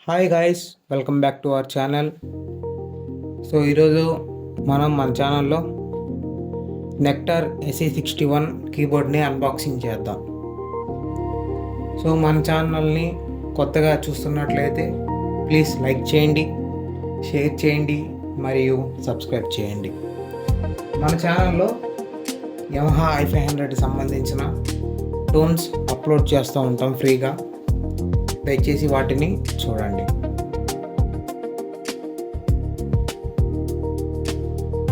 Hi guys, welcome back to our channel. So ఈరోజు మనం మన ఛానల్లో నెక్టర్ SE61 కీబోర్డ్ని అన్బాక్సింగ్ చేద్దాం. సో మన ఛానల్ని కొత్తగా చూస్తున్నట్లయితే ప్లీజ్ లైక్ చేయండి, షేర్ చేయండి మరియు సబ్స్క్రైబ్ చేయండి. మన ఛానల్లో యమహా i500 సంబంధించిన టోన్స్ అప్లోడ్ చేస్తూ ఉంటాం ఫ్రీగా. దయచేసి వాటిని చూడండి.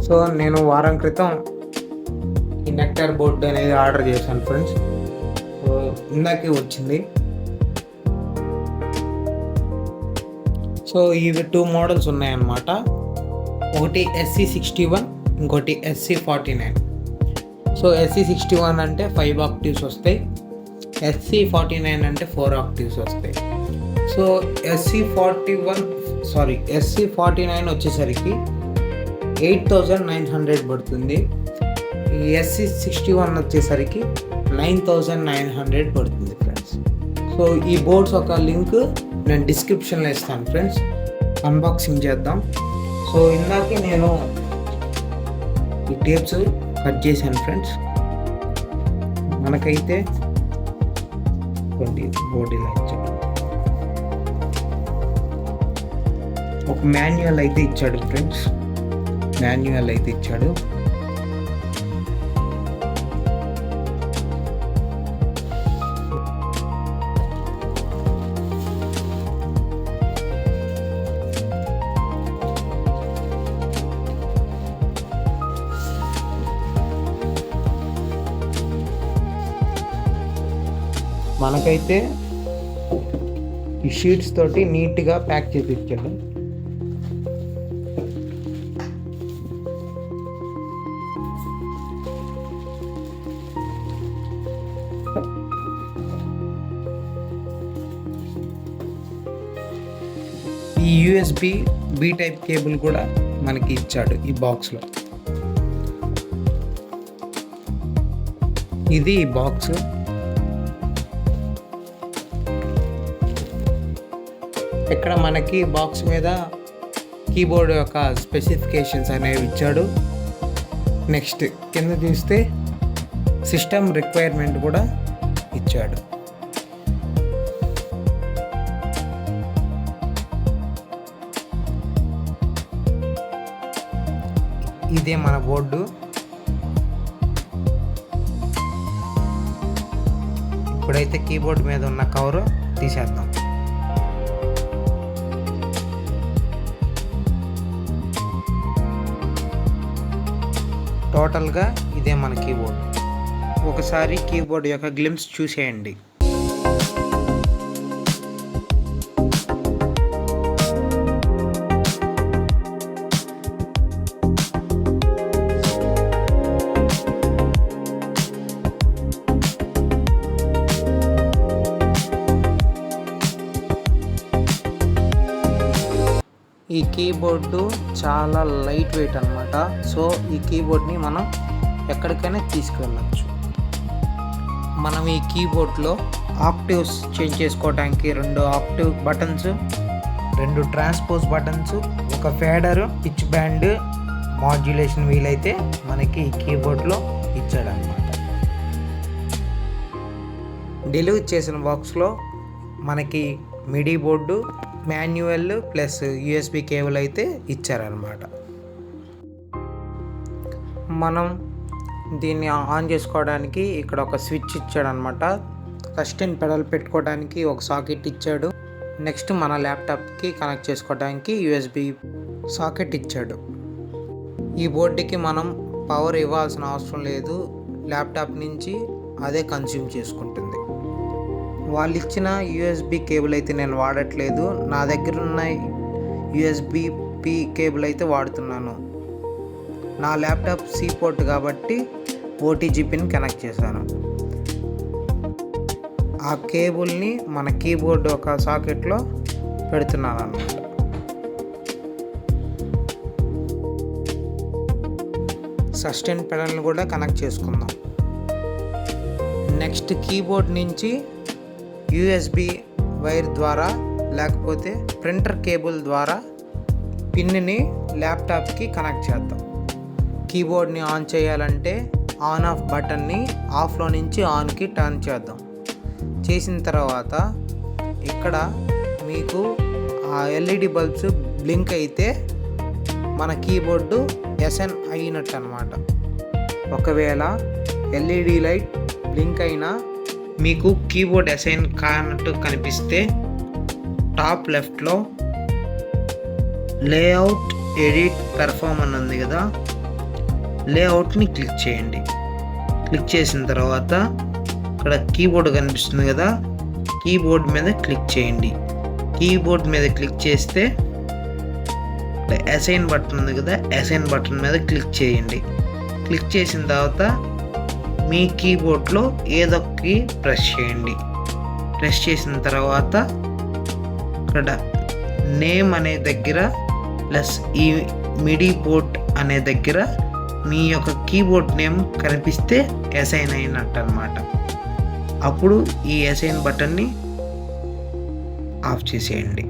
సో నేను వారం క్రితం ఈ నెక్టర్ బోర్డ్ అనేది ఆర్డర్ చేశాను ఫ్రెండ్స్. సో ఇందాకే వచ్చింది. సో ఇవి 2 మోడల్స్ ఉన్నాయన్నమాట. ఒకటి SE61, ఇంకోటి SE49. సో SE61 అంటే 5 ఆక్టివ్స్ వస్తాయి, SE49 అంటే 4 ఆక్టివ్స్ వస్తాయి. సో SE49 వచ్చేసరికి 8,900 పడుతుంది. ఈ SE61 వచ్చేసరికి 9,900 పడుతుంది ఫ్రెండ్స్. సో ఈ బోర్డ్స్ ఒక లింక్ నేను డిస్క్రిప్షన్లో ఇస్తాను ఫ్రెండ్స్. అన్బాక్సింగ్ చేద్దాం. సో ఇందాకే నేను ఈ టేప్స్ కట్ చేశాను ఫ్రెండ్స్. మనకైతే బోర్డు ఇలా ఇచ్చాడు. ఒక మాన్యువల్ అయితే ఇచ్చాడు ఫ్రెండ్స్. మనకైతే ఈ షీట్స్ తోటి నీట్గా ప్యాక్ చేసి ఇచ్చాడు. ఈ USB B టైప్ కేబుల్ కూడా మనకి ఇచ్చాడు ఈ బాక్స్లో. ఇది ఈ బాక్స్. ఇక్కడ మనకి బాక్స్ మీద కీబోర్డ్ యొక్క స్పెసిఫికేషన్స్ అనేవి ఇచ్చాడు. నెక్స్ట్ కింద చూస్తే సిస్టమ్ రిక్వైర్మెంట్ కూడా ఇచ్చాడు. ఇదే మన బోర్డు. ఇప్పుడైతే కీబోర్డ్ మీద ఉన్న కవర్ తీసేద్దాం. టోటల్గా ఇదే మన కీబోర్డ్. ఒకసారి కీబోర్డ్ యొక్క గ్లిమ్స్ చూసేయండి. ఈ కీబోర్డు చాలా లైట్ వెయిట్ అన్నమాట. సో ఈ కీబోర్డ్ని మనం ఎక్కడికైనా తీసుకెళ్ళచ్చు. మనం ఈ కీబోర్డ్లో ఆక్టివ్స్ చేంజ్ చేసుకోవడానికి 2 ఆక్టివ్ బటన్స్, 2 ట్రాన్స్పోజ్ బటన్స్, ఒక fader, pitch bend, modulation wheel అయితే మనకి ఈ కీబోర్డ్లో ఇచ్చాడనమాట. డెలివరీ చేసిన బాక్స్లో మనకి MIDI board, manual plus USB cable అయితే ఇచ్చారనమాట. మనం దీన్ని ఆన్ చేసుకోవడానికి ఇక్కడ ఒక స్విచ్ ఇచ్చాడనమాట. సస్టైన్ పెడల్ పెట్టుకోవడానికి ఒక సాకెట్ ఇచ్చాడు. నెక్స్ట్ మన ల్యాప్టాప్కి కనెక్ట్ చేసుకోవడానికి USB సాకెట్ ఇచ్చాడు. ఈ బోర్డుకి మనం పవర్ ఇవ్వాల్సిన అవసరం లేదు, ల్యాప్టాప్ నుంచి అదే కన్స్యూమ్ చేసుకుంటుంది. వాళ్ళు ఇచ్చిన USB కేబుల్ అయితే నేను వాడట్లేదు. నా దగ్గర ఉన్న USB-P కేబుల్ అయితే వాడుతున్నాను. నా ల్యాప్టాప్ C పోర్ట్ కాబట్టి OTG పిన్ కనెక్ట్ చేశాను. ఆ కేబుల్ని మన కీబోర్డ్ ఒక సాకెట్లో పెడుతున్నాను అన్నమాట. సస్టైన్ పెడల్ని కూడా కనెక్ట్ చేసుకుందాం. నెక్స్ట్ కీబోర్డ్ నుంచి USB వైర్ ద్వారా లేకపోతే ప్రింటర్ కేబుల్ ద్వారా పిన్ని ల్యాప్టాప్కి కనెక్ట్ చేద్దాం. కీబోర్డ్ని ఆన్ చేయాలంటే ఆన్ ఆఫ్ బటన్ని ఆఫ్లో నుంచి ఆన్కి టర్న్ చేద్దాం. చేసిన తర్వాత ఇక్కడ మీకు ఆ ఎల్ఈడి బల్బ్స్ బ్లింక్ అయితే మన కీబోర్డు ఎస్ఎన్ అయినట్టు అన్నమాట. ఒకవేళ ఎల్ఈడి లైట్ బ్లింక్ అయినా మీకు కీబోర్డ్ అసైన్ కానట్టు కనిపిస్తే టాప్ లెఫ్ట్లో లేఅవుట్ ఎడిట్ పెర్ఫార్మ్ అని ఉంది కదా, లేఅవుట్ని క్లిక్ చేయండి. క్లిక్ చేసిన తర్వాత ఇక్కడ కీబోర్డ్ కనిపిస్తుంది కదా, కీబోర్డ్ మీద క్లిక్ చేయండి. కీబోర్డ్ మీద క్లిక్ చేస్తే అసైన్ బటన్ ఉంది కదా, అసైన్ బటన్ మీద క్లిక్ చేయండి. క్లిక్ చేసిన తర్వాత మీ కీబోర్డ్లో ఏదో ఒకటి ప్రెస్ చేయండి. ప్రెస్ చేసిన తర్వాత ఇక్కడ నేమ్ అనే దగ్గర ప్లస్ ఈ మిడి పోర్ట్ అనే దగ్గర మీ యొక్క కీబోర్డ్ నేమ్ కనిపిస్తే అసైన్ అయినట్టు అన్నమాట. అప్పుడు ఈ అసైన్ బటన్ని ఆఫ్ చేసేయండి.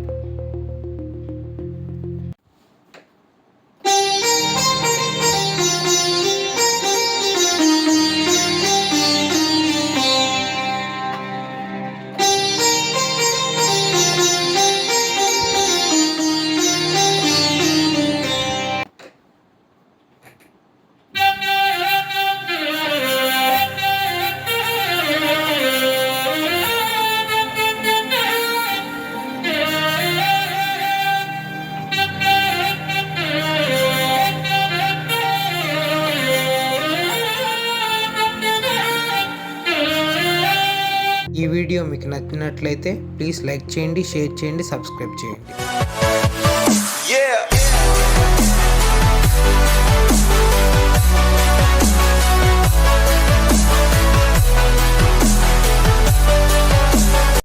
ఈ వీడియో మీకు నచ్చినట్లయితే ప్లీజ్ లైక్ చేయండి, షేర్ చేయండి, సబ్స్క్రైబ్ చేయండి.